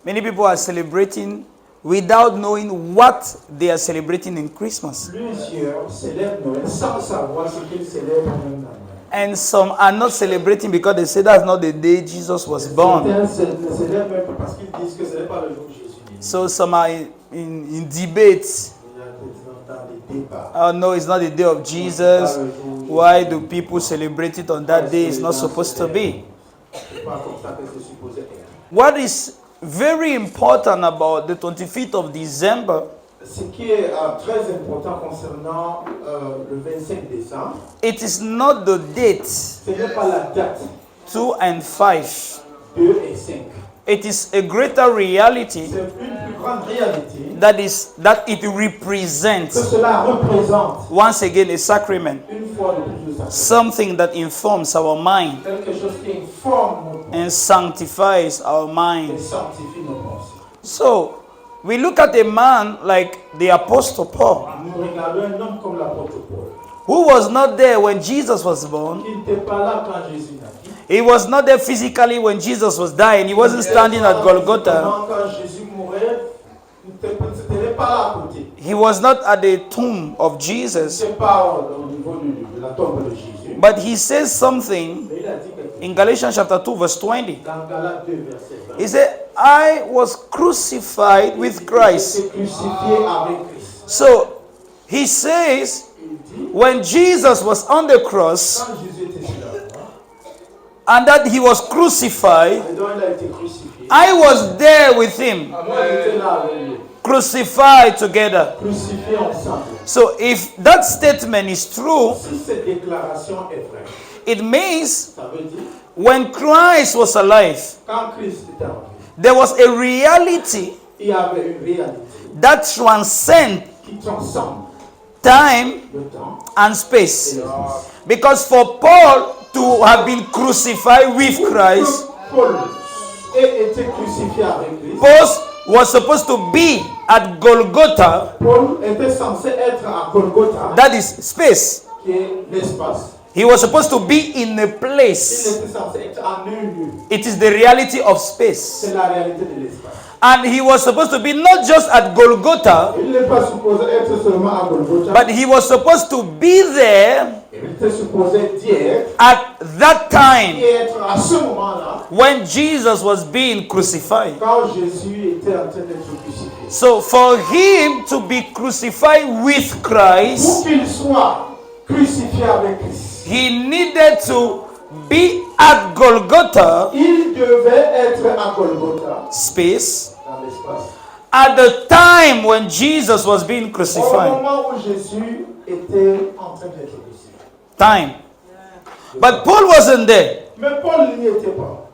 Many people are celebrating without knowing what they are celebrating in Christmas. Plusieurs célèbrent Noël sans savoir ce qu'ils célèbrent même dans Noël. And some are not celebrating because they say that's not the day Jesus was born. Certains célèbrent même parce qu'ils disent que ce n'est pas le jour où Jésus est né. So some are in debates. Oh no, it's not the day of Jesus. Why do people celebrate it on that day? It's not supposed to be. What is very important about the 25th of December, ce qui est très important concernant le 25 décembre, it is not the date ce n'est pas la date 2 and 5. 2 et 5. It is a greater reality C'est une plus grande réalité that it que represents, cela représente once again, a sacrament, une fois de plus le sacrement. something that informs our mind Quelque chose qui informe nos and sanctifies our et mind. sanctifie nos pensées. So, we look at a man like the Apostle Paul, Nous regardons un homme comme l'apôtre Paul, who was not there when Jesus was born. qui n'était pas là quand Jésus naquit. He was not there physically when Jesus was dying. He wasn't standing at Golgotha. Quand Jésus mourait, il n'était pas là à côté. He was not at the tomb of Il Jesus. n'était pas au niveau de la tombe de Jésus. But he says something Mais il a dit quelque chose in Galatians chapter 2 verse 20. dans Galates 2, verset 20. He said, I was crucified with Christ. Il était crucifié avec Christ. So he says, Il dit, when Jesus was on the cross quand Jésus était sur la croix, and that he was crucified, et donc il a été crucifié. I was there with him, Moi, j'étais là avec lui, crucified together. crucifié ensemble. So if that statement is true, Si cette déclaration est vraie, it means ça veut dire, when Christ was alive, quand Christ était en vie, there was a reality il y avait une réalité that transcends qui transcende time le temps and et space. l'espace. Because for Paul to have been crucified with Christ, Paul ait été crucifié avec Christ. Paul was supposed to be at Golgotha, Paul était censé être à Golgotha, that is space. qui est l'espace. He was supposed to be in a Il place. était censé être en un lieu. It is the reality of space. C'est la réalité de l'espace. And he was supposed to be not just at Golgotha, Il n'est pas supposé être seulement à Golgotha, but he was supposed to be there il était supposé dire at that time et être à ce moment-là when Jesus was being crucified. quand Jésus était en train d'être crucifié. So for him to be crucified with Pour Christ, qu'il soit crucifié avec Christ, he needed to be at Golgotha, il devait être à Golgotha, space, dans l'espace, at the time when Jesus was being au crucified. moment où Jésus était en train d'être crucifié. Time. But Paul wasn't there. Mais Paul n'y était pas.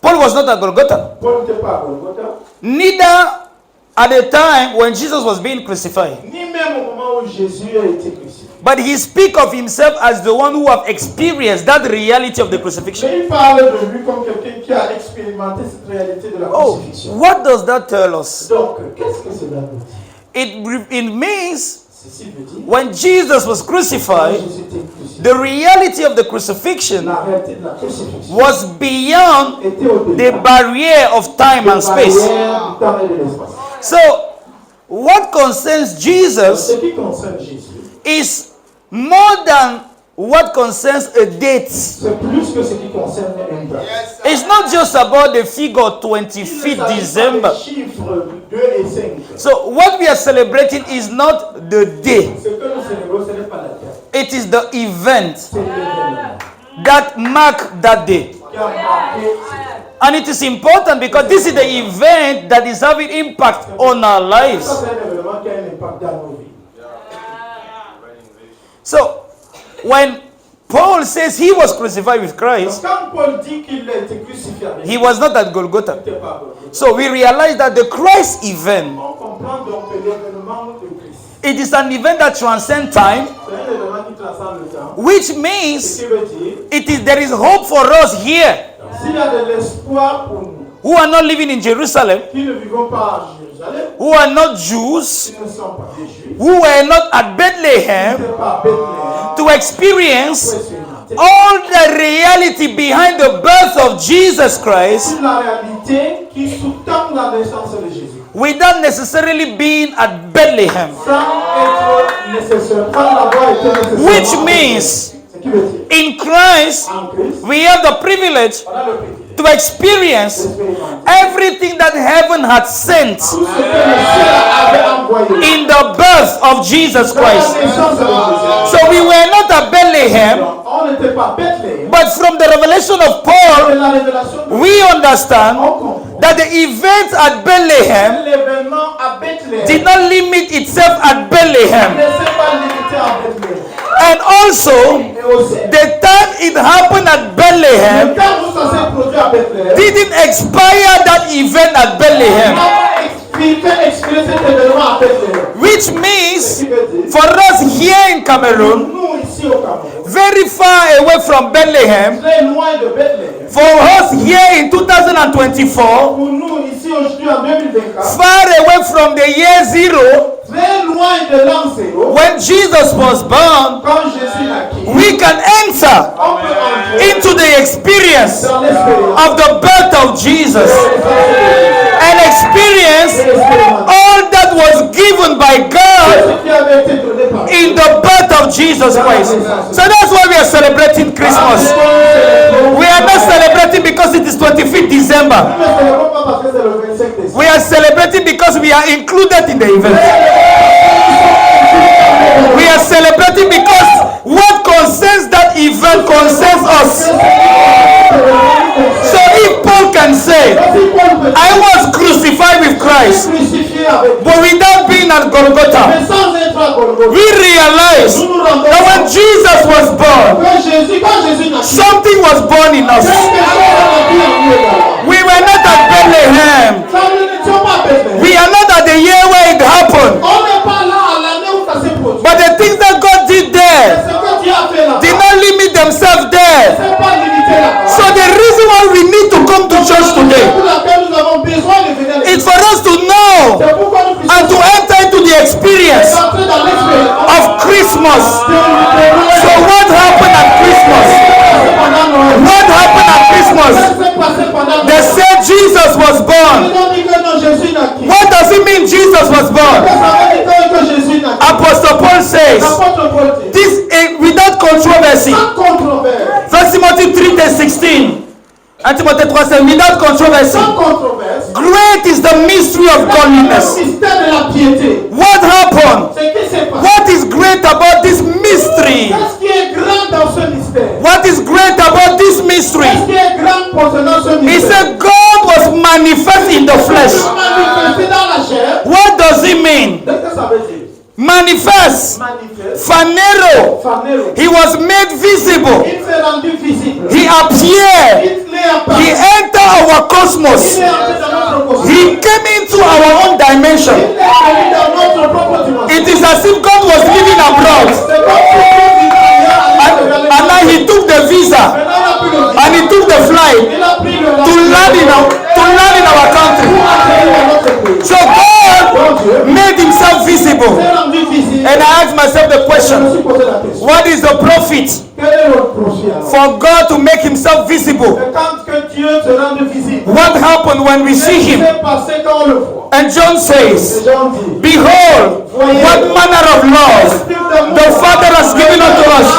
Paul was not at Golgotha. Paul n'était pas à Golgotha, Neither at the time when Jesus was being crucified. ni même au moment où Jésus a été crucifié. But he speaks of himself as the one who have experienced that reality of the crucifixion. Mais il parle de lui comme quelqu'un qui a expérimenté cette réalité de la Oh, crucifixion. what does that tell us? Donc, qu'est-ce que cela veut dire? It means Ceci veut dire, when Jesus was quand crucified, Jésus était crucifié, the reality of the crucifixion la réalité de la crucifixion was beyond était au the delà barrière of time and space. du temps et de l'espace. So, what concerns Jesus Ce qui concerne Jésus, is more than what concerns a date. c'est plus que ce qui concerne une date. It's not just about the figure 25th December. Chiffres 2 et 5. So, what we are celebrating is not the day, Ce que nous célébrons, ce n'est pas la date, it is the event c'est l'événement that mark that day. qui a marqué. And it is important because this is the event that is having impact on our lives. Ça, c'est un événement qui a un impact dans nos vies. So, when Paul says he was crucified with Donc, Christ, quand Paul dit qu'il a été crucifié avec he was not at Golgotha. il n'était pas à Golgotha. So, we realize that the Christ event, On comprend donc que l'événement de Christ, it is an event that transcends time, c'est un événement qui transcende le temps. which Ce means qui veut dire, there is hope for us here s'il y a de l'espoir pour nous, who are not living in Jerusalem, qui ne vivons pas à Jérusalem, who are not Jews, qui ne sont pas des Juifs, who were not at qui Bethlehem, ne sont pas à Bethléem, to experience pour expérimenter all the reality behind the birth of Jesus Christ. toute la réalité qui sous-tend la naissance de Jésus. Without necessarily being at Bethlehem. Sans être nécessaire, sans l'avoir été nécessaire. Which means, Ce qui veut dire, in Christ, en Christ, we have the privilege on a le privilège to experience everything that heaven had sent tout ce que le ciel avait envoyé in the birth of Jesus dans la Christ. naissance de Jésus. So we were not at Bethlehem, On n'était pas à Bethléem, but from the revelation of mais Paul, la révélation de we understand on comprend. that the event at Bethlehem L'événement à Bethléem did not limit itself at ne Bethlehem. s'est pas limité à Bethléem. And also, Et aussi, the time it happened at Bethlehem le temps où ça s'est produit à Bethléem, didn't expire that event at Bethlehem. fait expirer cet événement à Bethléem. Which Ce means, qui veut dire, for us here in Cameroon, nous ici au Cameroun, very far away from Bethlehem, très loin de Bethléem, for us here in 2024, pour nous ici aujourd'hui en 2024, far away from the year zero, très loin de l'an zéro, when Jesus was born, quand Jésus naquit, we can enter on peut entrer into the experience dans l'expérience of the birth of Jesus and experience all that was given by God ce qui avait été donné par in the birth of Jesus Christ. So that's why we are celebrating Christmas. We are not celebrating because it is 25th December. Nous ne célébrons pas parce que c'est le 25 décembre. We are celebrating because we are included in the event. We are celebrating because what concerns that event concerns us. So if Paul can say, I was crucified with Christ, Crucifié avec but without being at Golgotha, mais sans être à Golgotha. we realize that when Jesus was born, Quand Jésus naquit, something was born in us. quelque chose a naquit en nous également. We were not at Bethlehem. Ça, nous n'étions pas à Bethléem. We are not at the year where it happened. On n'est pas là à l'année où ça s'est produit. But the things that God did there Ce que Dieu a fait là, did not limit themselves there. c'est pas limité là. So the reason why we need to come to church today Pour laquelle nous avons besoin de venir à l'église. is for us to know C'est pourquoi nous and to puissions enter into the experience entrer dans l'expérience of Christmas. So what happened at Christmas? pendant Noël. What happened at Christmas? Qu'est-ce qui s'est passé pendant They Noël? said Jesus was born. Ils ont dit que non, Jésus naquit. What does it mean Jesus was born? Ça veut dire que Jésus naquit. Apostle Paul says L'apôtre Paul dit, this without controversy. sans controverse, 1 Timothy 3:16. 1 Timothy 3 says without controversy. sans controverse, Great is the mystery of le godliness. mystère de la piété. What happened? Ce qui s'est passé. What is great about this mystery? Qu'est-ce qui est grand dans ce mystère? What is great about this mystery? Qu'est-ce qui est grand concernant ce He mystère? said God was manifest in the flesh. Manifesté dans la chair. What does it mean? Qu'est-ce que ça veut dire? Manifest. Manifeste. Phanero. Phanero. He was made visible. Il s'est rendu visible. He appeared. Il est apparu. He entered our cosmos. Il est entré dans notre cosmos. He came into our own dimension. Il est venu dans notre propre dimension. It is as if God was living abroad. C'est comme si Dieu vivait ailleurs. And now he took the visa Maintenant, il a pris le visa. and he took the flight Il a pris le to land in our country. pour atterrir dans notre pays. So God Donc Dieu made himself visible. s'est rendu visible. And I asked myself the Je me question, suis posé la question. what is the profit Quel est le profit alors? for God to make himself visible? C'est quand que Dieu se rende visible. What happened when we see Qu'est-ce qui him? s'est passé quand on le voit? And John Les says, gens disent, behold, what manner of love the Father has given unto us,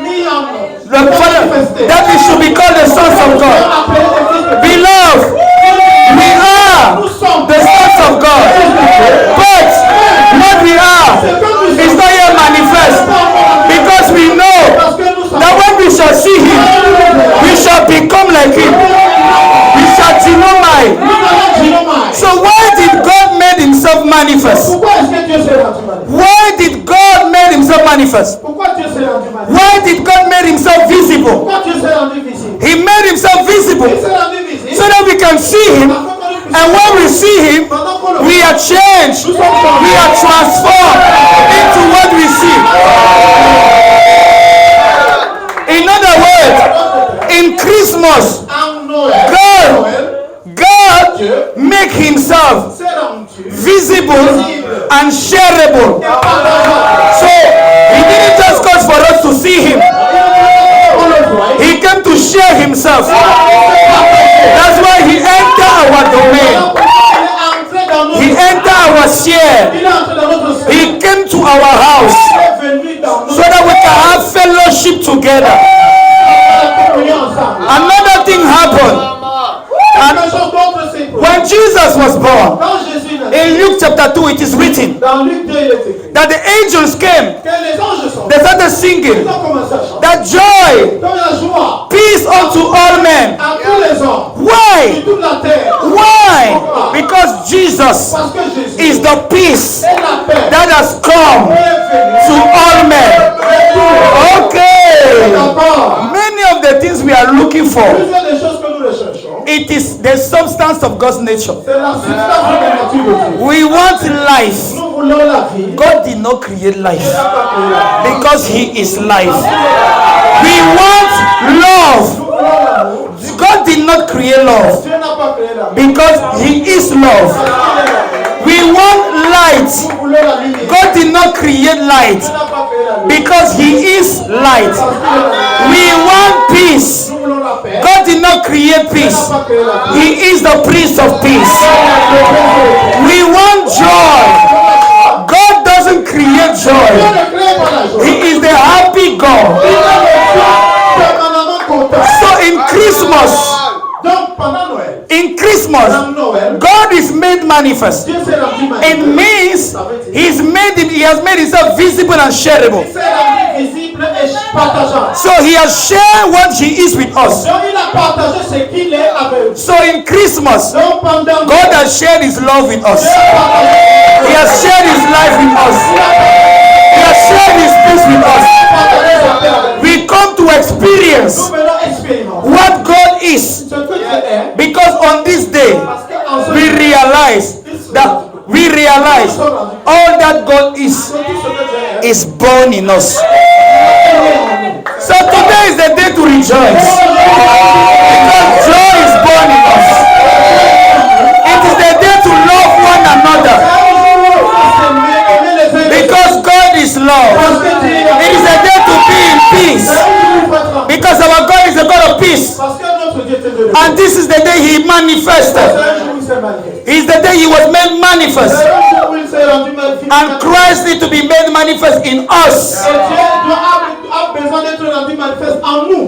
mis en nous. the Father, that we should be called the sons of God. Beloved, we are the sons of God. But what we are is not yet manifest, because we know that when we shall see him, we shall become like him. We shall genomai. So why did God make himself manifest? Pourquoi est-ce que Dieu s'est rendu manifeste? Why did God make himself manifest? Pourquoi Dieu s'est rendu manifeste? Why did God make himself visible? Pourquoi Dieu s'est rendu visible? He made himself visible Il s'est rendu visible. so that we can see him, and when we see him, we are changed, we are transformed into what we see. In other words, in Christmas, En Noël, God make himself s'est rendu visible and shareable. So he didn't just cause for us to see him, on le voit. he came to share himself. That's why he entered our domain. together, another thing happened. And when Jesus was born, in Luke chapter 2, it is written that the angels came. They started singing that joy, peace unto all men. Why? Why? Because Jesus is the peace that has come to all men. Okay. Many of the things we are looking for, it is the substance of God's nature. We want life. God did not create life because He is life. We want love. God did not create love because He is love. We want light. God did not create light because He is light. We want peace. God did not create peace. He is the Prince of Peace. We want joy. God doesn't create joy. He is the happy God. So in Christmas, God is made manifest. It means He has made Himself visible and shareable. So He has shared what He is with us. So in Christmas, God has shared His love with us. He has shared His life with us. He has shared His peace with us. We come to experience what God is, because on this day we realize all that God is born in us. So today is the day to rejoice because joy is born in us. It is the day to love one another because God is love. It is the day to be in peace because our God is a God of peace. And this is the day He manifested. It is the day He was made manifest. And Christ needs to be made manifest in us.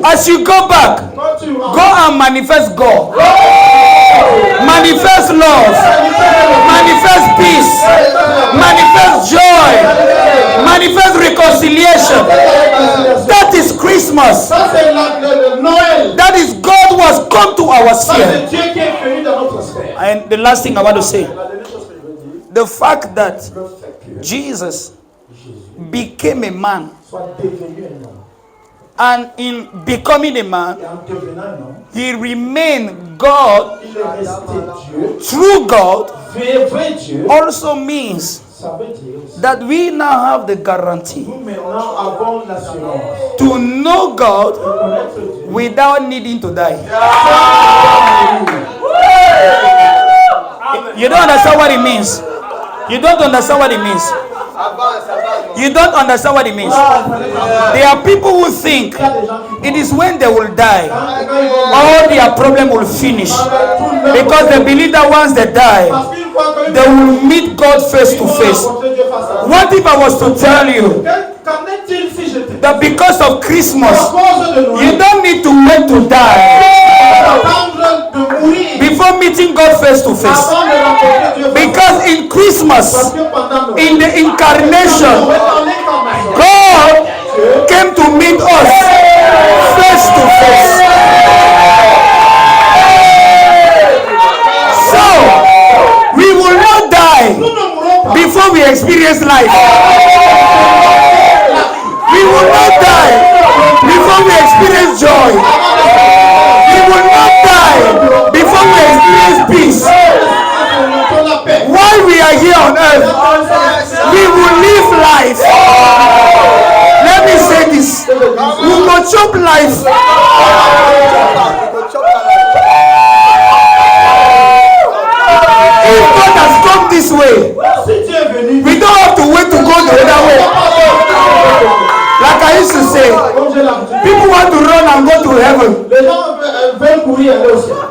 As you go back, go and manifest God. Manifest love. Manifest peace. Manifest joy. Manifest reconciliation. That is Christmas. That is God who has come to our sphere. And the last thing I want to say, the fact that Jesus became a man, and in becoming a man, He remained God, true God, also means that we now have the guarantee to know God without needing to die. You don't understand what it means. You don't understand what it means. You don't understand what it means. There are people who think it is when they will die all their problem will finish, because they believe that once they die they will meet God face to face. What if I was to tell you that because of Christmas you don't need to wait to die before meeting God face to face? Because in Christmas, in the incarnation, God came to meet us face to face. So we will not die before we experience life. We will not die before we experience joy. We will not die before we experience peace. While we are here on earth, we will live life. Let me say this. We will chop life. If God has come this way, we don't have to wait to go the other way. Like I used to say, people want to run and go to heaven.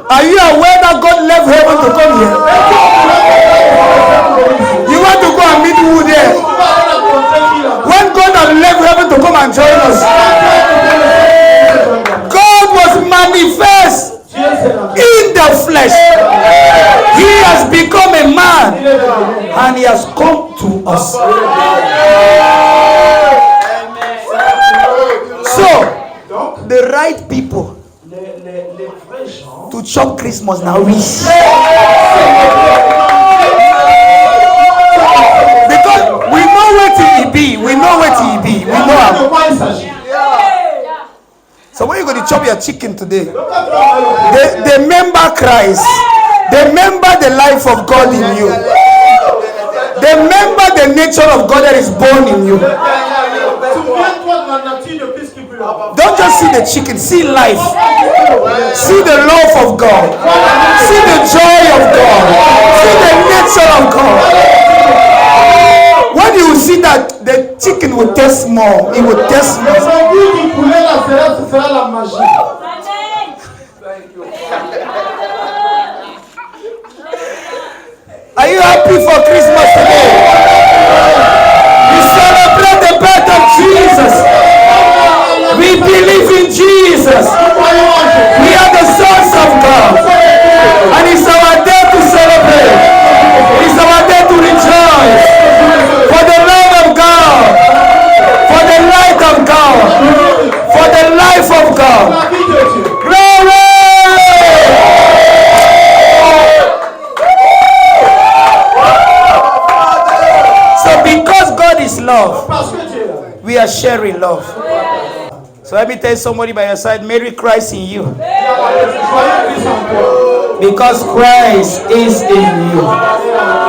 Are you aware that God left heaven to come here? You want to go and meet who there? When God has left heaven to come and join us, flesh. He has become a man and he has come to us. So, the right people to chop Christmas now wish. Because we know what he be. We know what he be. We know him. So when you going to chop your chicken today, they remember Christ. They remember the life of God in you. They remember the nature of God that is born in you. Don't just see the chicken, see life. See the love of God. See the joy of God. See the nature of God. When you see that, the chicken will taste more. It will taste more. Are you happy for Christmas today? We celebrate the birth of Jesus. We believe in Jesus. We are the sons of God. And it's our day to celebrate. It's our day to rejoice. For the love of God. For the light of God. For the life of God. Glory! So because God is love, we are sharing love. So let me tell somebody by your side, Mary Christ in you. Because Christ is in you.